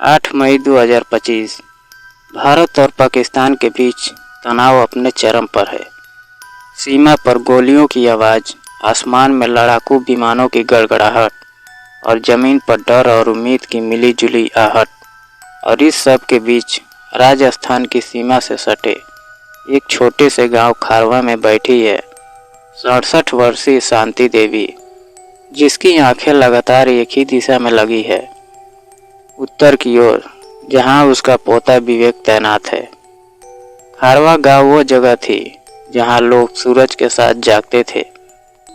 8 मई 2025 भारत और पाकिस्तान के बीच तनाव अपने चरम पर है। सीमा पर गोलियों की आवाज़, आसमान में लड़ाकू विमानों की गड़गड़ाहट और ज़मीन पर डर और उम्मीद की मिली-जुली आहट। और इस सब के बीच राजस्थान की सीमा से सटे एक छोटे से गांव खारवा में बैठी है 67 वर्षीय शांति देवी, जिसकी आंखें लगातार एक ही दिशा में लगी है, उत्तर की ओर, जहां उसका पोता विवेक तैनात है। खारवा गांव वो जगह थी जहां लोग सूरज के साथ जागते थे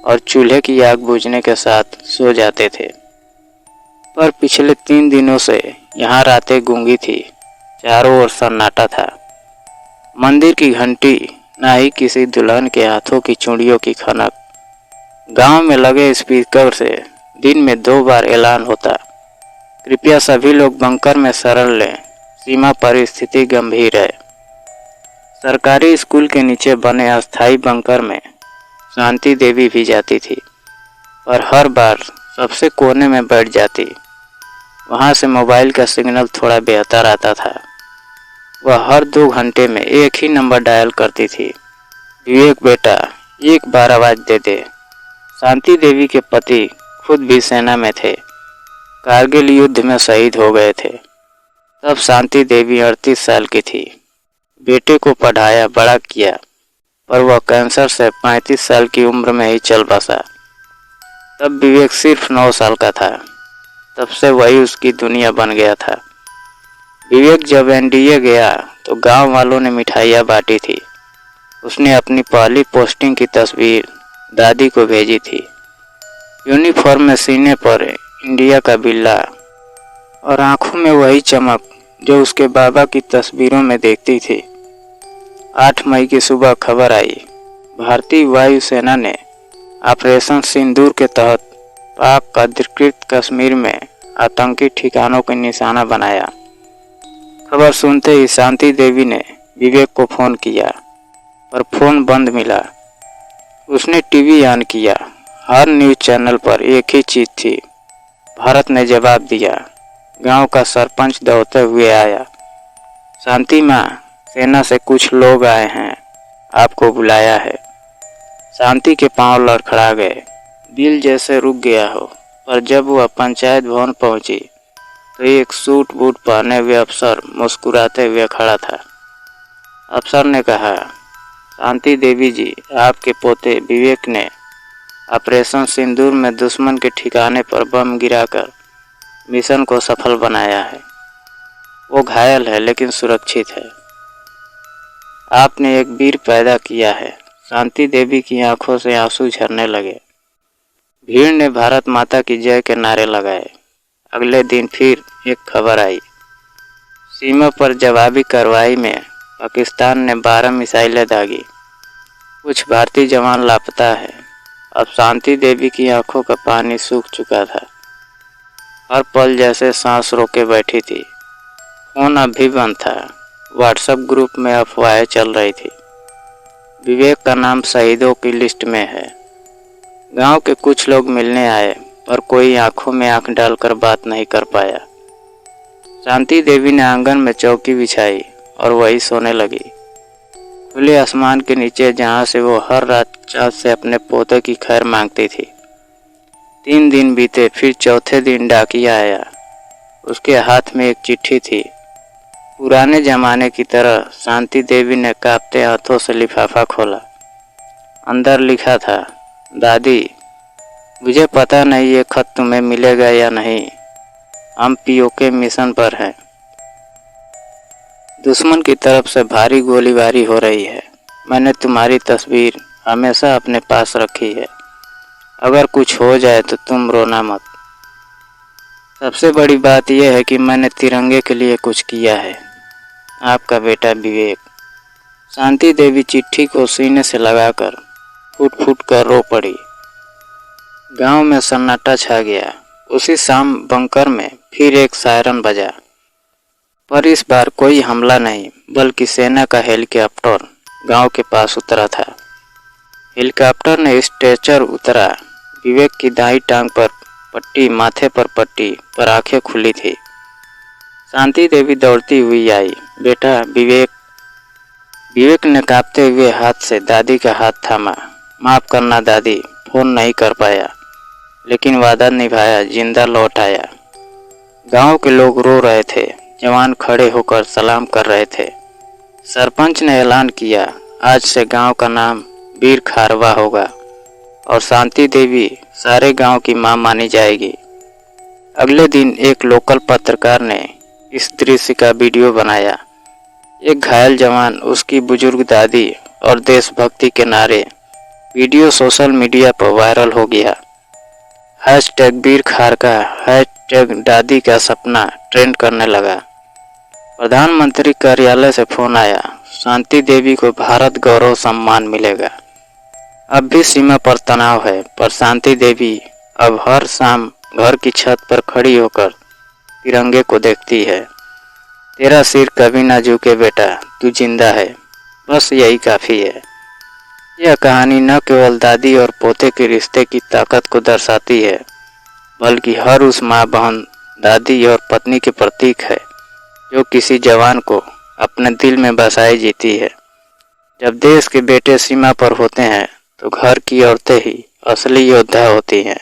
और चूल्हे की आग बुझने के साथ सो जाते थे। पर पिछले 3 दिनों से यहाँ रातें गूंगी थी, चारों ओर सन्नाटा था। मंदिर की घंटी, ना ही किसी दुल्हन के हाथों की चूड़ियों की खनक। गांव में लगे स्पीकर से दिन में 2 बार ऐलान होता, कृपया सभी लोग बंकर में शरण लें, सीमा पर स्थिति गंभीर है। सरकारी स्कूल के नीचे बने अस्थायी बंकर में शांति देवी भी जाती थी, पर हर बार सबसे कोने में बैठ जाती। वहां से मोबाइल का सिग्नल थोड़ा बेहतर आता था। वह हर 2 घंटे में एक ही नंबर डायल करती थी, विवेक बेटा, एक बार आवाज़ दे दे। शांति देवी के पति खुद भी सेना में थे, कारगिल युद्ध में शहीद हो गए थे। तब शांति देवी 38 साल की थी। बेटे को पढ़ाया, बड़ा किया, पर वह कैंसर से 35 साल की उम्र में ही चल बसा। तब विवेक सिर्फ 9 साल का था। तब से वही उसकी दुनिया बन गया था। विवेक जब एनडीए गया तो गांव वालों ने मिठाइयाँ बांटी थी। उसने अपनी पहली पोस्टिंग की तस्वीर दादी को भेजी थी। यूनिफॉर्म में सीने पर इंडिया का बिल्ला और आंखों में वही चमक जो उसके बाबा की तस्वीरों में देखती थी। 8 मई की सुबह खबर आई, भारतीय वायुसेना ने ऑपरेशन सिंदूर के तहत पाक अधिकृत कश्मीर में आतंकी ठिकानों को निशाना बनाया। खबर सुनते ही शांति देवी ने विवेक को फ़ोन किया, पर फ़ोन बंद मिला। उसने टीवी ऑन किया। हर न्यूज़ चैनल पर एक ही चीज़ थी, भारत ने जवाब दिया। गांव का सरपंच दौड़ते हुए आया, शांति माँ, सेना से कुछ लोग आए हैं, आपको बुलाया है। शांति के पांव लड़खड़ा गए, दिल जैसे रुक गया हो। पर जब वह पंचायत भवन पहुंची तो एक सूट बूट पहने हुए अफसर मुस्कुराते हुए खड़ा था। अफसर ने कहा, शांति देवी जी, आपके पोते विवेक ने ऑपरेशन सिंदूर में दुश्मन के ठिकाने पर बम गिराकर मिशन को सफल बनाया है। वो घायल है लेकिन सुरक्षित है। आपने एक वीर पैदा किया है। शांति देवी की आंखों से आंसू झरने लगे। भीड़ ने भारत माता की जय के नारे लगाए। अगले दिन फिर एक खबर आई, सीमा पर जवाबी कार्रवाई में पाकिस्तान ने 12 मिसाइलें दागी। कुछ भारतीय जवान लापता है। अब शांति देवी की आंखों का पानी सूख चुका था। हर पल जैसे सांस रोके बैठी थी। फोन अब भी बंद था। व्हाट्सएप ग्रुप में अफवाहें चल रही थी, विवेक का नाम शहीदों की लिस्ट में है। गांव के कुछ लोग मिलने आए, पर कोई आंखों में आंख डालकर बात नहीं कर पाया। शांति देवी ने आंगन में चौकी बिछाई और वही सोने लगी, खुले आसमान के नीचे, जहां से वो हर रात चाँद से अपने पोते की खैर मांगती थी। 3 दिन बीते, फिर चौथे दिन डाकिया आया। उसके हाथ में एक चिट्ठी थी। पुराने जमाने की तरह शांति देवी ने कांपते हाथों से लिफाफा खोला। अंदर लिखा था, दादी, मुझे पता नहीं ये खत तुम्हें मिलेगा या नहीं। हम पीओके मिशन पर हैं। दुश्मन की तरफ से भारी गोलीबारी हो रही है। मैंने तुम्हारी तस्वीर हमेशा अपने पास रखी है। अगर कुछ हो जाए तो तुम रोना मत। सबसे बड़ी बात यह है कि मैंने तिरंगे के लिए कुछ किया है। आपका बेटा विवेक। शांति देवी चिट्ठी को सीने से लगाकर फूट फूट कर रो पड़ी। गांव में सन्नाटा छा गया। उसी शाम बंकर में फिर एक सायरन बजा, पर इस बार कोई हमला नहीं, बल्कि सेना का हेलीकॉप्टर गांव के पास उतरा था। हेलीकॉप्टर ने स्ट्रेचर उतरा। विवेक की दाईं टांग पर पट्टी, माथे पर पट्टी, पर आंखें खुली थी। शांति देवी दौड़ती हुई आई। बेटा विवेक। विवेक ने कांपते हुए हाथ से दादी का हाथ थामा। माफ करना दादी, फोन नहीं कर पाया, लेकिन वादा निभाया, जिंदा लौट आया। गांव के लोग रो रहे थे, जवान खड़े होकर सलाम कर रहे थे। सरपंच ने ऐलान किया, आज से गांव का नाम वीर खारवा होगा और शांति देवी सारे गांव की मां मानी जाएगी। अगले दिन एक लोकल पत्रकार ने इस दृश्य का वीडियो बनाया। एक घायल जवान, उसकी बुजुर्ग दादी और देशभक्ति के नारे। वीडियो सोशल मीडिया पर वायरल हो गया। हैशटैग वीर खारका, हैशटैग दादी का सपना ट्रेंड करने लगा। प्रधानमंत्री कार्यालय से फोन आया, शांति देवी को भारत गौरव सम्मान मिलेगा। अब भी सीमा पर तनाव है, पर शांति देवी अब हर शाम घर की छत पर खड़ी होकर तिरंगे को देखती है। तेरा सिर कभी ना झुके बेटा, तू जिंदा है, बस यही काफ़ी है। यह कहानी न केवल दादी और पोते के रिश्ते की ताकत को दर्शाती है, बल्कि हर उस माँ, बहन, दादी और पत्नी के प्रतीक है जो किसी जवान को अपने दिल में बसाए जीती है। जब देश के बेटे सीमा पर होते हैं तो घर की औरतें ही असली योद्धा होती हैं।